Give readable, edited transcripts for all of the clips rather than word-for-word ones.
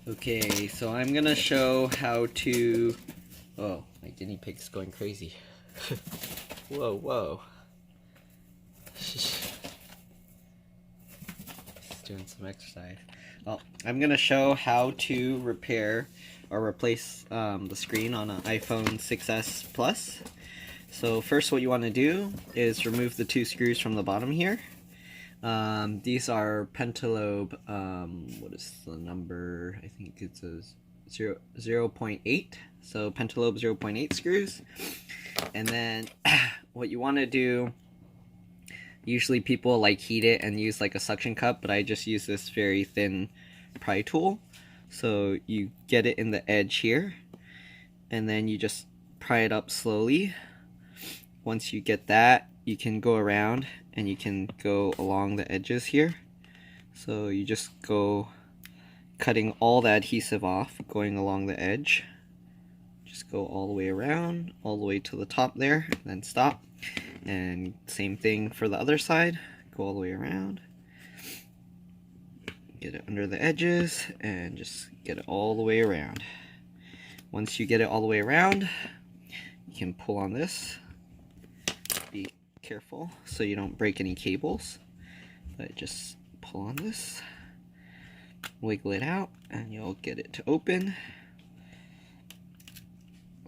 Okay, so I'm gonna show how to... Oh, my guinea pig's going crazy. Whoa, whoa. He's doing some exercise. Well, I'm gonna show how to repair or replace the screen on an iPhone 6s Plus. So first what you want to do is remove the two screws from the bottom here. These are pentalobe, what is the number? I think it's a 0.8. So pentalobe 0.8 screws. And then what you want to do, usually people like heat it and use like a suction cup, but I just use this very thin pry tool. So you get it in the edge here, and then you just pry it up slowly. Once you get that, you can go around and you can go along the edges here. So you just go cutting all the adhesive off, going along the edge. Just go all the way around, all the way to the top there, then stop. And same thing for the other side, go all the way around. Get it under the edges and just get it all the way around. Once you get it all the way around, you can pull on this. Be careful so you don't break any cables, but just pull on this, wiggle it out, and you'll get it to open.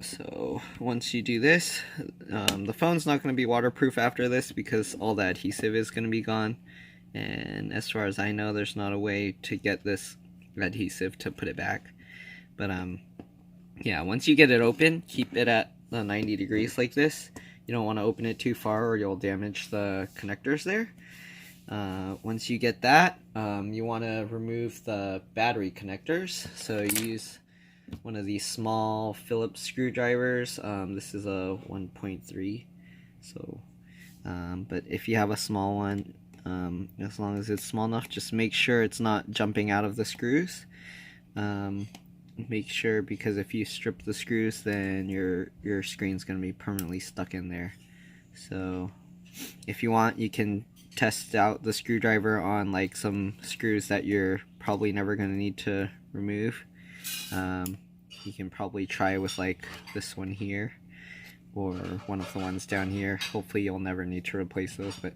So once you do this, the phone's not going to be waterproof after this because all the adhesive is going to be gone, and as far as I know, there's not a way to get this adhesive to put it back. But yeah, once you get it open, keep it at 90 degrees like this. You don't want to open it too far or you'll damage the connectors there. Once you get that, you want to remove the battery connectors. So use one of these small Phillips screwdrivers. This is a 1.3. So, but if you have a small one, as long as it's small enough, just make sure it's not jumping out of the screws. Make sure, because if you strip the screws, then your screen's going to be permanently stuck in there. So if you want, you can test out the screwdriver on like some screws that you're probably never going to need to remove. You can probably try with like this one here or one of the ones down here. Hopefully you'll never need to replace those, but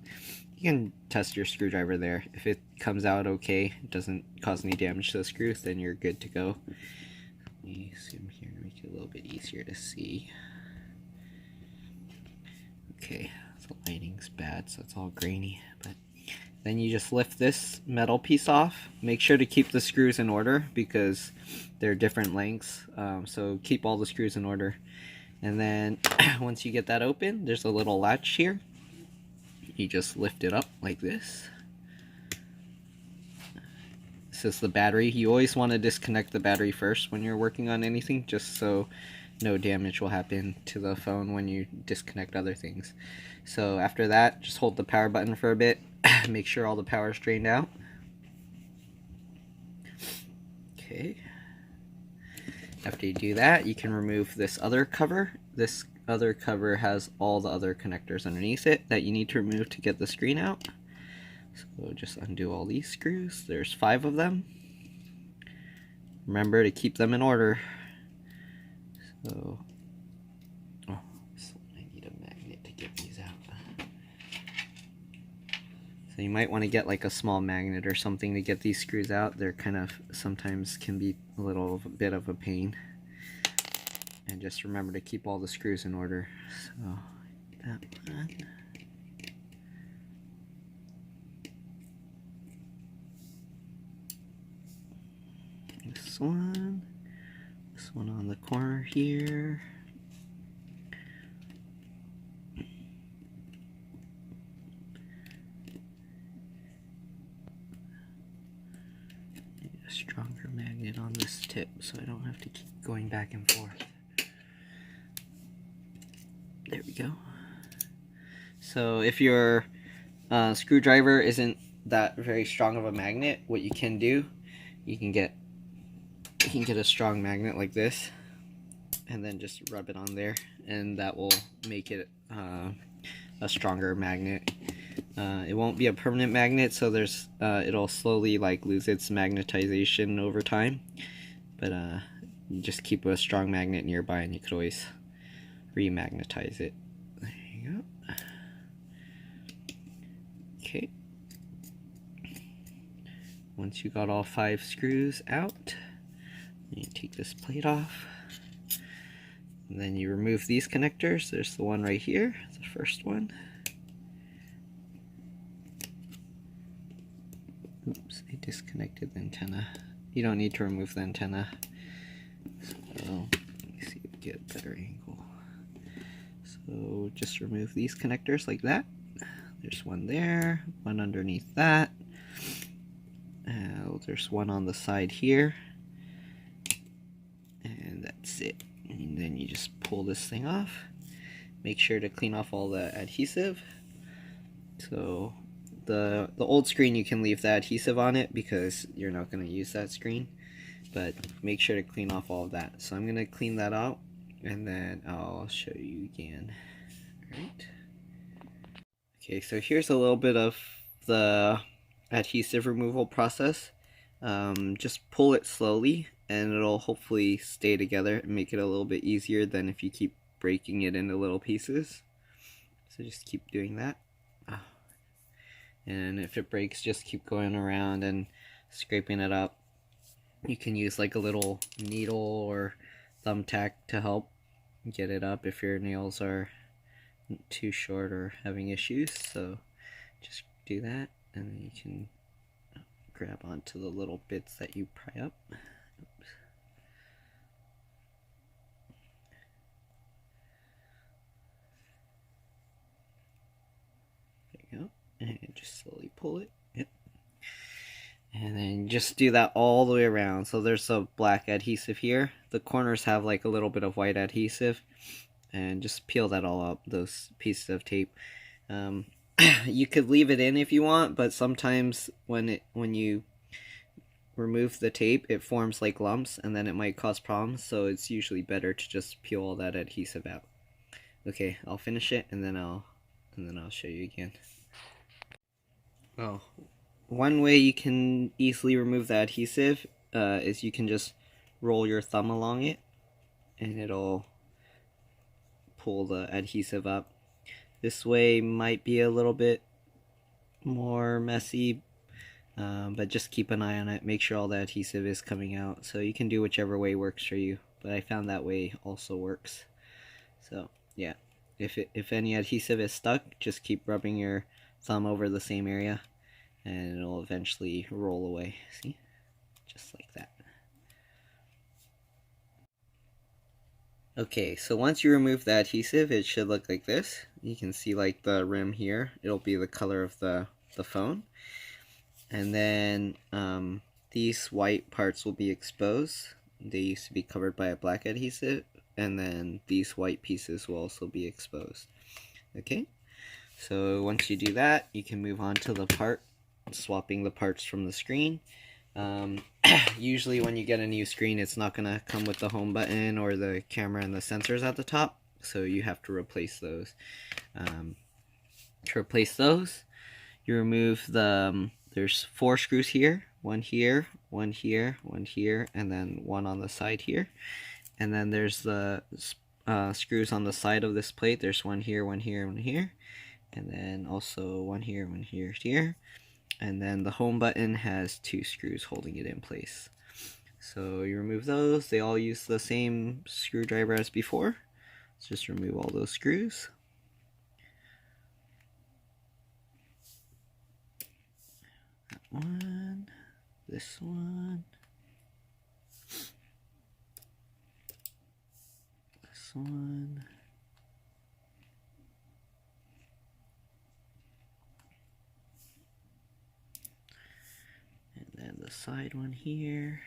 you can test your screwdriver there. If it comes out okay, it doesn't cause any damage to the screws, then you're good to go. Let me zoom here to make it a little bit easier to see. Okay, the lighting's bad, so it's all grainy, but then you just lift this metal piece off. Make sure to keep the screws in order because they're different lengths, so keep all the screws in order. And then once you get that open, there's a little latch here. You just lift it up like this. This is the battery. You always want to disconnect the battery first when you're working on anything, just so no damage will happen to the phone when you disconnect other things. So after that, just hold the power button for a bit. Make sure all the power is drained out. Okay. After you do that, you can remove this other cover. This other cover has all the other connectors underneath it that you need to remove to get the screen out. So just undo all these screws. There's 5 of them. Remember to keep them in order. So, I need a magnet to get these out. So you might want to get like a small magnet or something to get these screws out. They're kind of, sometimes can be a little bit of a pain. And just remember to keep all the screws in order. So that one. This one on the corner here. Need a stronger magnet on this tip so I don't have to keep going back and forth. There we go. So if your screwdriver isn't that very strong of a magnet, what you can do, you can get a strong magnet like this and then just rub it on there, and that will make it a stronger magnet. It won't be a permanent magnet, so there's it'll slowly like lose its magnetization over time. but you just keep a strong magnet nearby and you could always remagnetize it. There you go. Okay. Once you got all 5 screws out, you take this plate off. And then you remove these connectors. There's the one right here, the first one. Oops, I disconnected the antenna. You don't need to remove the antenna. So, let me see if we get a better angle. So just remove these connectors like that. There's one there, one underneath that. There's one on the side here. And that's it. And then you just pull this thing off. Make sure to clean off all the adhesive. So the old screen, you can leave the adhesive on it because you're not going to use that screen. But make sure to clean off all of that. So I'm going to clean that out and then I'll show you again. Alright. Okay, so here's a little bit of the adhesive removal process. Just pull it slowly and it'll hopefully stay together and make it a little bit easier than if you keep breaking it into little pieces. So just keep doing that. And if it breaks, just keep going around and scraping it up. You can use like a little needle or thumbtack to help get it up if your nails are too short or having issues. So just do that and then you can grab onto the little bits that you pry up. Oops. There you go. And just slowly pull it. Yep. And then just do that all the way around. So there's a black adhesive here. The corners have like a little bit of white adhesive. And just peel that all up, those pieces of tape. You could leave it in if you want, but sometimes when you remove the tape, it forms like lumps and then it might cause problems, so it's usually better to just peel all that adhesive out. Okay, I'll finish it and then I'll show you again. Well, one way you can easily remove the adhesive is you can just roll your thumb along it and it'll pull the adhesive up. This way might be a little bit more messy, but just keep an eye on it. Make sure all the adhesive is coming out. So you can do whichever way works for you, but I found that way also works. So yeah, if any adhesive is stuck, just keep rubbing your thumb over the same area and it'll eventually roll away. See? Just like that. Okay, so once you remove the adhesive, it should look like this. You can see like the rim here. It'll be the color of the phone. And then these white parts will be exposed. They used to be covered by a black adhesive. And then these white pieces will also be exposed. Okay, so once you do that, you can move on to the part, swapping the parts from the screen. Usually when you get a new screen, it's not going to come with the home button or the camera and the sensors at the top, so you have to replace those. To replace those, you remove the, there's 4 screws here, one here, one here, one here, and then one on the side here. And then there's the screws on the side of this plate. There's one here, one here, one here, and then also one here, one here, here. And then the home button has 2 screws holding it in place. So you remove those. They all use the same screwdriver as before. Let's just remove all those screws. That one, this one, this one. And the side one here.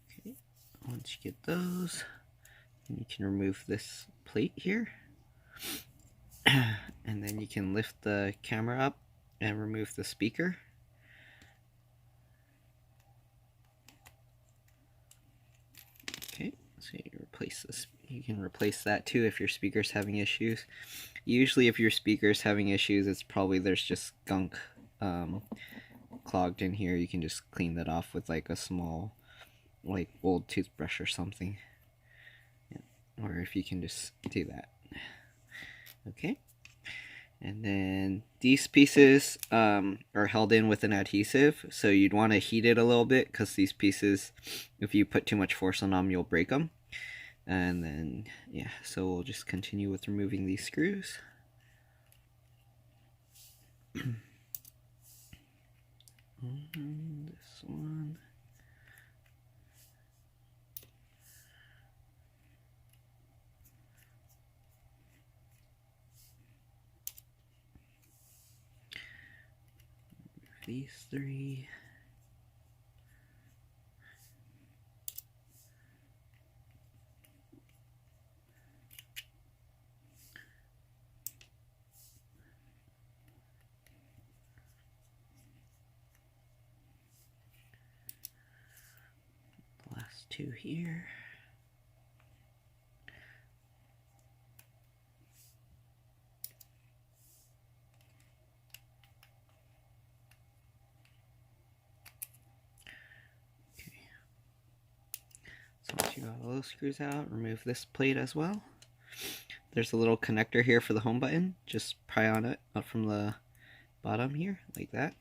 Okay, once you get those, you can remove this plate here. And then you can lift the camera up and remove the speaker. Okay, so you replace this you can replace that too if your speaker's having issues. Usually if your speaker's having issues, it's probably there's just gunk clogged in here. You can just clean that off with like a small, like old toothbrush or something. Or if you can just do that. Okay. And then these pieces are held in with an adhesive, so you'd want to heat it a little bit because these pieces, if you put too much force on them, you'll break them. And then, yeah, so we'll just continue with removing these screws. This one. These three. The last two here. So once you got all those screws out, remove this plate as well. There's a little connector here for the home button. Just pry on it up from the bottom here, like that.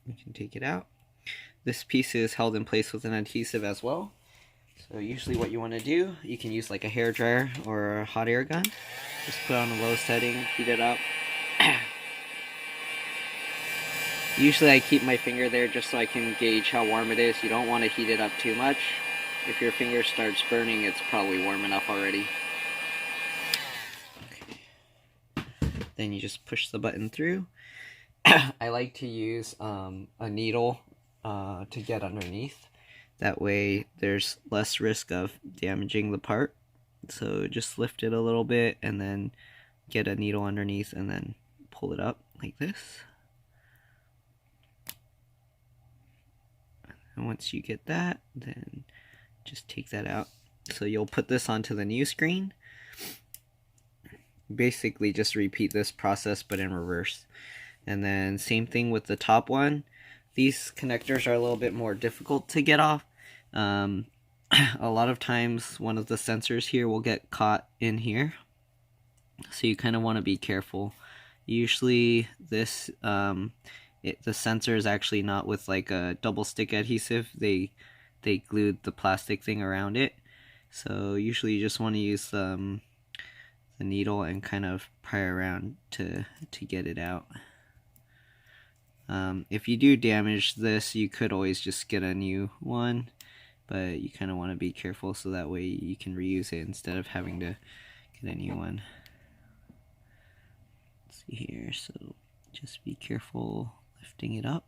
You can take it out. This piece is held in place with an adhesive as well. So usually what you want to do, you can use like a hair dryer or a hot air gun. Just put it on the low setting, heat it up. Usually I keep my finger there just so I can gauge how warm it is. You don't want to heat it up too much. If your finger starts burning, it's probably warm enough already. Okay. Then you just push the button through. I like to use a needle to get underneath. That way there's less risk of damaging the part. So just lift it a little bit and then get a needle underneath and then pull it up like this. And once you get that, then just take that out. So you'll put this onto the new screen. Basically just repeat this process but in reverse. And then same thing with the top one. These connectors are a little bit more difficult to get off. A lot of times one of the sensors here will get caught in here. So you kind of want to be careful. Usually this the sensor is actually not with like a double stick adhesive. They glued the plastic thing around it. So usually you just want to use the needle and kind of pry around to get it out. If you do damage this, you could always just get a new one, but you kind of want to be careful so that way you can reuse it instead of having to get a new one. Let's see here, so just be careful lifting it up.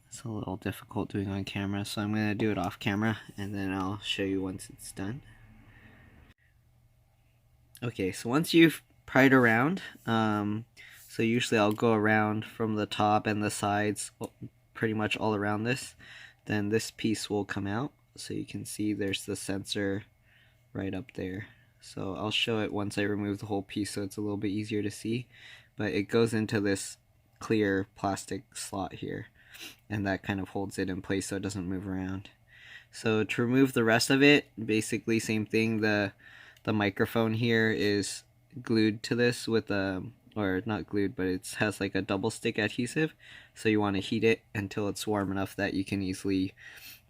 It's a little difficult doing on camera, so I'm going to do it off camera and then I'll show you once it's done. Okay, so once you've pried around, so usually I'll go around from the top and the sides, pretty much all around this, then this piece will come out. So you can see there's the sensor right up there. So I'll show it once I remove the whole piece so it's a little bit easier to see. But it goes into this clear plastic slot here, and that kind of holds it in place so it doesn't move around. So to remove the rest of it, basically same thing. The microphone here is glued to this with a, or not glued, but it has like a double stick adhesive. So you want to heat it until it's warm enough that you can easily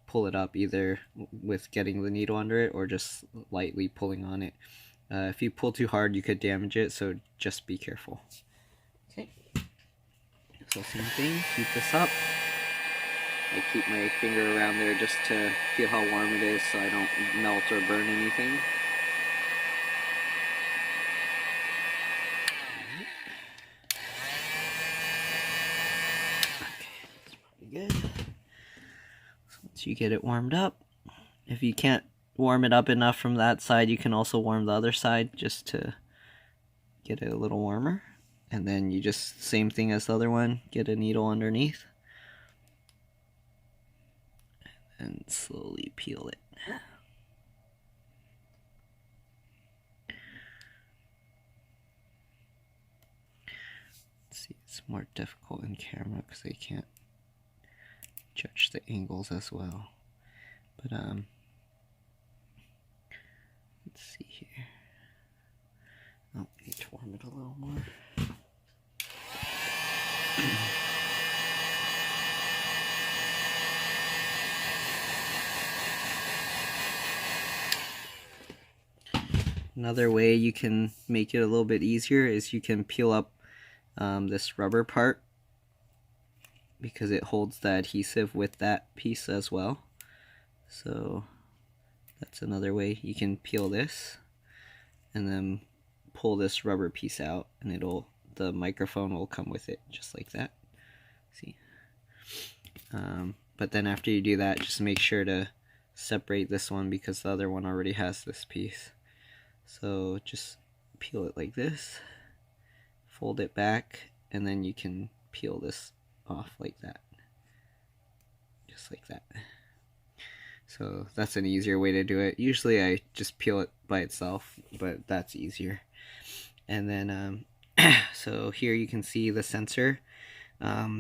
pull it up, either with getting the needle under it or just lightly pulling on it. If you pull too hard, you could damage it, so just be careful. Okay. So same thing, heat this up. I keep my finger around there just to feel how warm it is so I don't melt or burn anything. Okay, that's probably good. So once you get it warmed up, if you can't warm it up enough from that side, you can also warm the other side just to get it a little warmer. And then you just, same thing as the other one, get a needle underneath and slowly peel it. Let's see, it's more difficult in camera because I can't judge the angles as well. But let's see here. Oh, I need to warm it a little more. Another way you can make it a little bit easier is you can peel up this rubber part, because it holds the adhesive with that piece as well. So that's another way. You can peel this and then pull this rubber piece out, and the microphone will come with it, just like that. See? But then after you do that, just make sure to separate this one because the other one already has this piece. So just peel it like this, fold it back, and then you can peel this off like that, just like that. So that's an easier way to do it. Usually I just peel it by itself, but that's easier. And then so here you can see the sensor.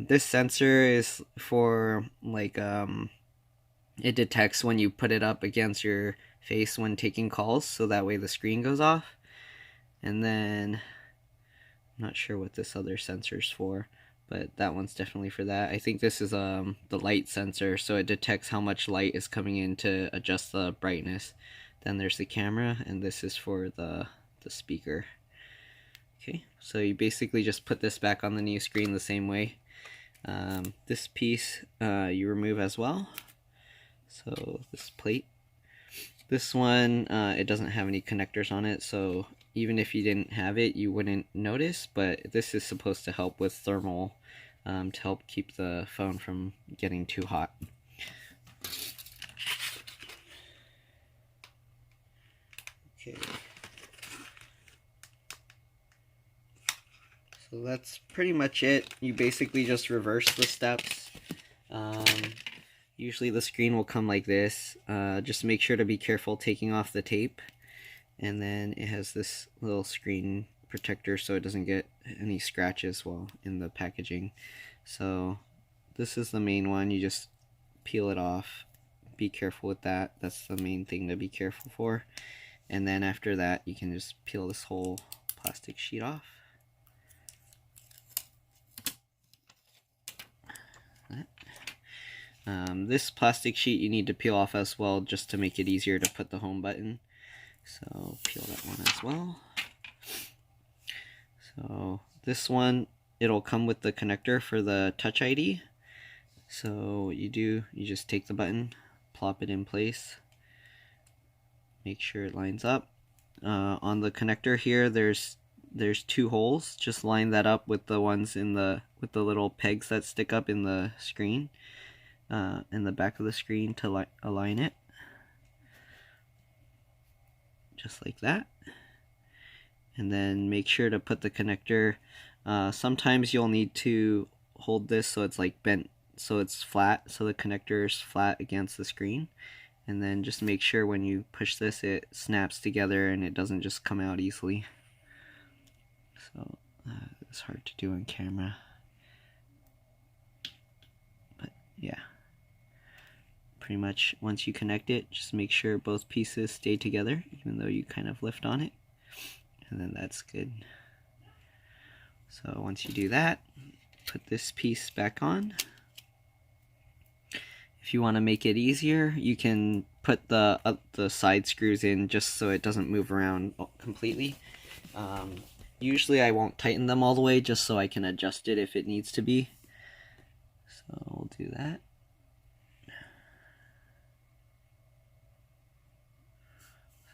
This sensor is for like it detects when you put it up against your face when taking calls, so that way the screen goes off. And then I'm not sure what this other sensor's for, but that one's definitely for that. I think this is the light sensor, so it detects how much light is coming in to adjust the brightness. Then there's the camera, and this is for the speaker. Okay, so you basically just put this back on the new screen the same way. This piece you remove as well. So this plate. This one, it doesn't have any connectors on it, so even if you didn't have it, you wouldn't notice, but this is supposed to help with thermal, to help keep the phone from getting too hot. Okay. So that's pretty much it. You basically just reverse the steps. Usually the screen will come like this. Just make sure to be careful taking off the tape. And then it has this little screen protector so it doesn't get any scratches while in the packaging. So this is the main one. You just peel it off. Be careful with that. That's the main thing to be careful for. And then after that, you can just peel this whole plastic sheet off. This plastic sheet you need to peel off as well, just to make it easier to put the home button. So peel that one as well. So this one, it'll come with the connector for the Touch ID. So what you just take the button, plop it in place, make sure it lines up. On the connector here, there's two holes. Just line that up with the ones with the little pegs that stick up in the screen, in the back of the screen to align it. Just like that. And then make sure to put the connector, sometimes you'll need to hold this so it's like bent, so it's flat, so the connector is flat against the screen. And then just make sure when you push this, it snaps together and it doesn't just come out easily. So it's hard to do on camera, but yeah, pretty much once you connect it, just make sure both pieces stay together, even though you kind of lift on it, and then that's good. So once you do that, put this piece back on. If you want to make it easier, you can put the side screws in just so it doesn't move around completely. Usually I won't tighten them all the way, just so I can adjust it if it needs to be. So we'll do that.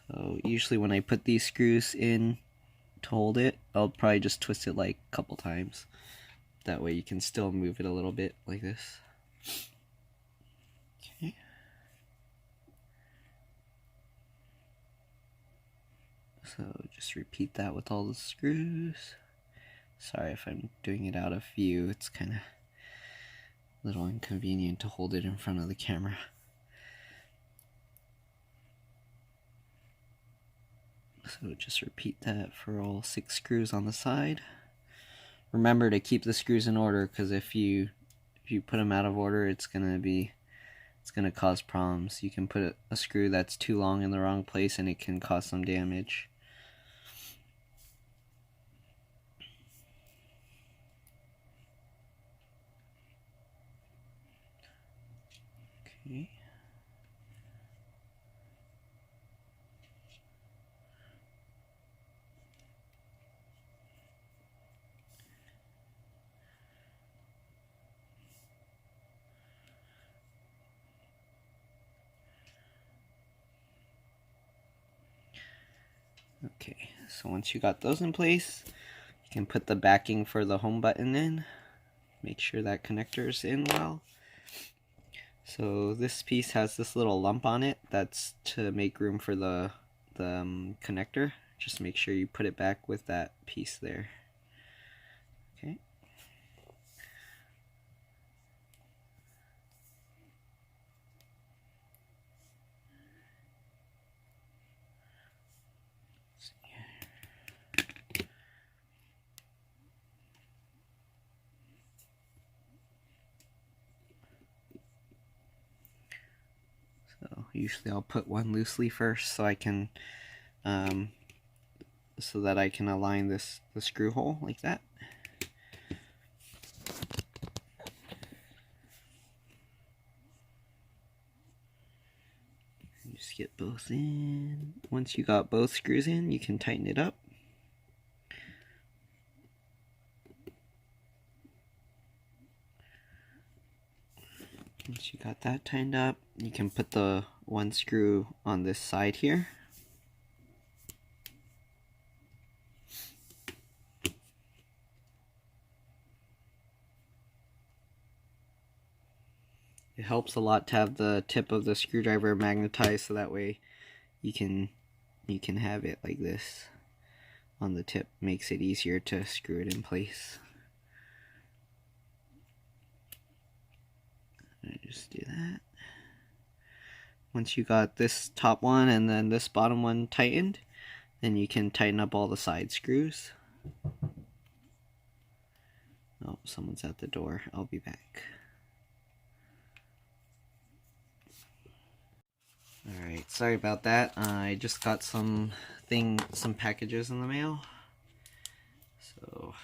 So usually when I put these screws in to hold it, I'll probably just twist it like a couple times. That way you can still move it a little bit like this. Okay. So just repeat that with all the screws. Sorry if I'm doing it out of view, it's kind of a little inconvenient to hold it in front of the camera. So just repeat that for all 6 screws on the side. Remember to keep the screws in order, because if you put them out of order, it's gonna cause problems. You can put a screw that's too long in the wrong place and it can cause some damage. Okay. Okay, so once you got those in place, you can put the backing for the home button in. Make sure that connector's in well. So this piece has this little lump on it. That's to make room for the connector. Just make sure you put it back with that piece there. Okay. So usually I'll put one loosely first so I can so that I can align the screw hole like that. And just get both in. Once you got both screws in, you can tighten it up. Once you got that tightened up, you can put the one screw on this side here. It helps a lot to have the tip of the screwdriver magnetized, so that way you can have it like this on the tip. Makes it easier to screw it in place. Just do that. Once you got this top one and then this bottom one tightened, then you can tighten up all the side screws. Oh, someone's at the door. I'll be back. Alright, sorry about that. I just got some packages in the mail. So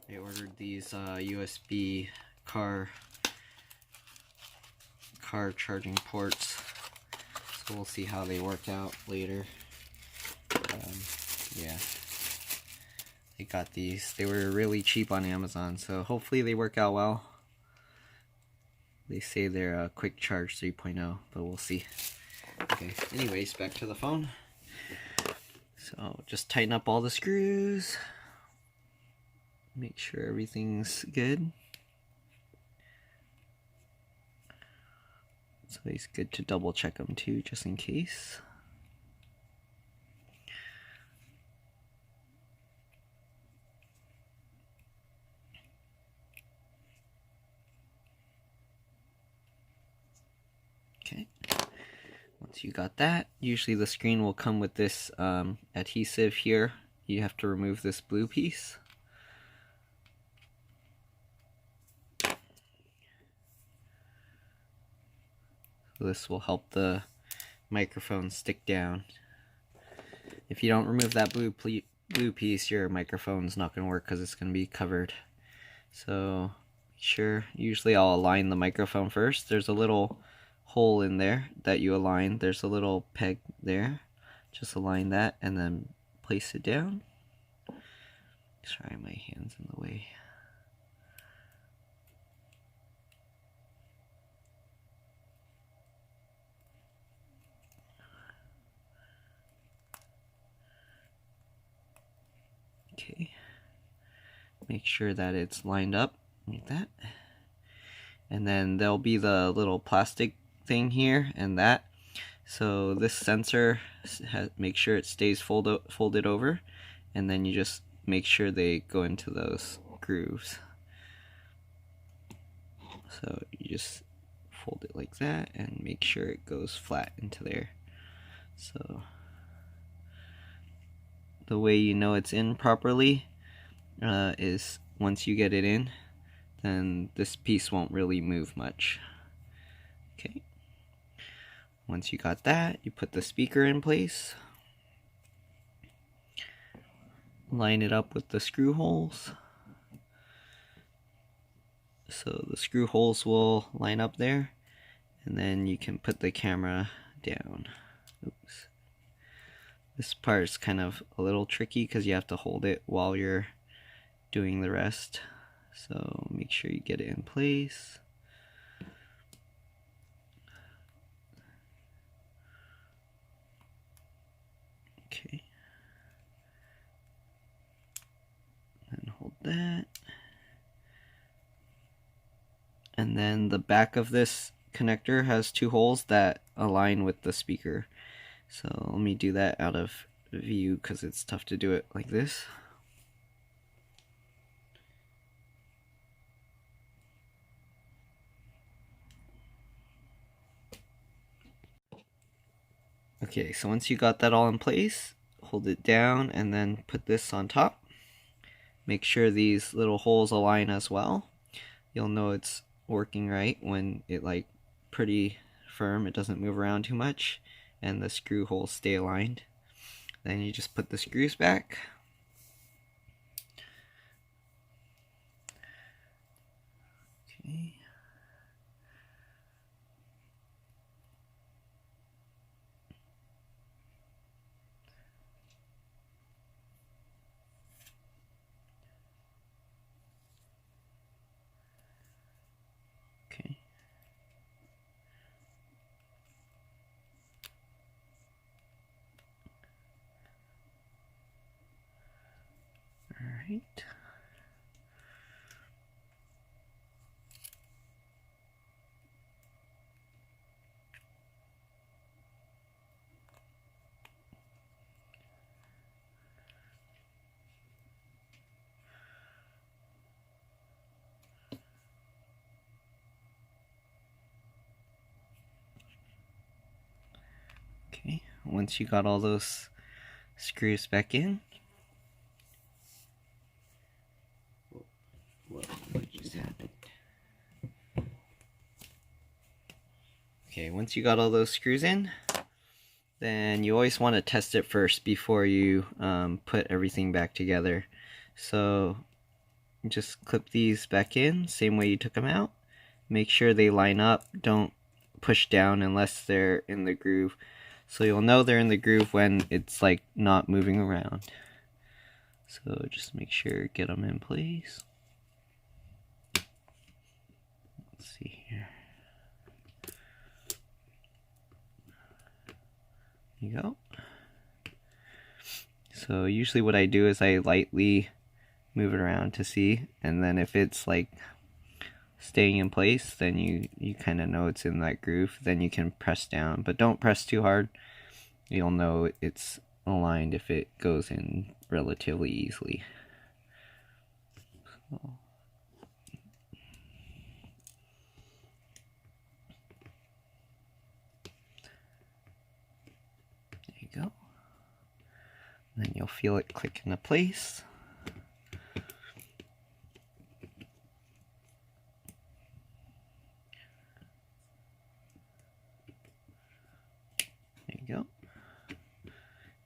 I ordered these USB car charging ports, so we'll see how they work out later. Yeah, I got these. They were really cheap on Amazon, so hopefully they work out well. They say they're a quick charge 3.0, but we'll see. Okay, anyways, back to the phone. So just tighten up all the screws, make sure everything's good. So it's good to double check them too, just in case. Okay. Once you got that, usually the screen will come with this adhesive here. You have to remove this blue piece. This will help the microphone stick down. If you don't remove that blue piece, your microphone's not going to work because it's going to be covered. So make sure, usually I'll align the microphone first. There's a little hole in there that you align. There's a little peg there. Just align that and then place it down. Sorry, my hand's in the way. Okay, make sure that it's lined up like that, and then there'll be the little plastic thing here and that. So this sensor, make sure it stays folded over, and then you just make sure they go into those grooves. So you just fold it like that and make sure it goes flat into there. So the way you know it's in properly is once you get it in, then this piece won't really move much. Okay. Once you got that, you put the speaker in place. Line it up with the screw holes. So the screw holes will line up there, and then you can put the camera down. Oops. This part is kind of a little tricky because you have to hold it while you're doing the rest. So make sure you get it in place. Okay. And hold that. And then the back of this connector has two holes that align with the speaker. So let me do that out of view because it's tough to do it like this. Okay, so once you got that all in place, hold it down and then put this on top. Make sure these little holes align as well. You'll know it's working right when it pretty firm, it doesn't move around too much, and the screw holes stay aligned. Then you just put the screws back. Okay. Okay. All right. Okay, once you got all those screws back in, what just happened? Okay, once you got all those screws in, then you always want to test it first before you put everything back together. So just clip these back in, same way you took them out. Make sure they line up, don't push down unless they're in the groove. So you'll know they're in the groove when it's not moving around. So just make sure, get them in place. Let's see here. There you go. So usually what I do is I lightly move it around to see, and then if it's staying in place, then you kind of know it's in that groove. Then you can press down, but don't press too hard. You'll know it's aligned if it goes in relatively easily. So. There you go. And then you'll feel it click into place. There you go.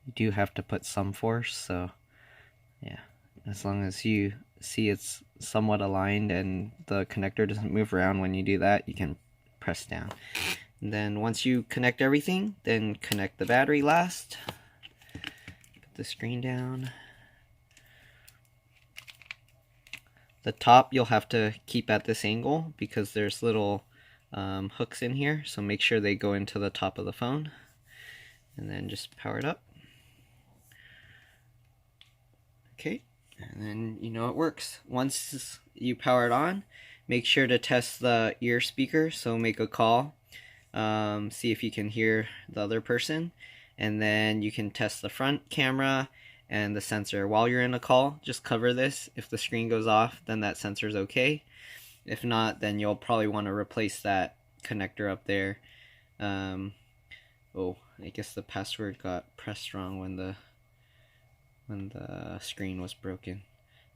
You do have to put some force, so yeah, as long as you see it's somewhat aligned and the connector doesn't move around when you do that, you can press down. And then once you connect everything, then connect the battery last. Put the screen down. The top you'll have to keep at this angle because there's little hooks in here, so make sure they go into the top of the phone. And then just power it up. Okay, and then you know it works. Once you power it on, make sure to test the ear speaker, so make a call, see if you can hear the other person, and then you can test the front camera and the sensor. While you're in a call, just cover this. If the screen goes off, then that sensor's okay. If not, then you'll probably want to replace that connector up there. Oh, I guess the password got pressed wrong when the screen was broken.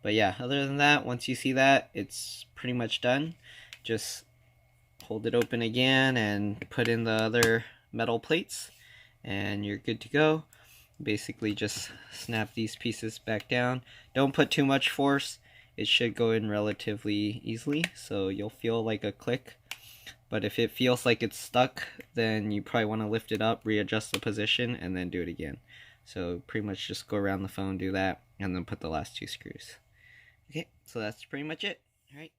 But yeah, other than that, once you see that, it's pretty much done. Just hold it open again and put in the other metal plates, and you're good to go. Basically just snap these pieces back down. Don't put too much force. It should go in relatively easily, so you'll feel like a click. But if it feels like it's stuck, then you probably want to lift it up, readjust the position, and then do it again. So pretty much just go around the phone, do that, and then put the last 2 screws. Okay, so that's pretty much it. All right.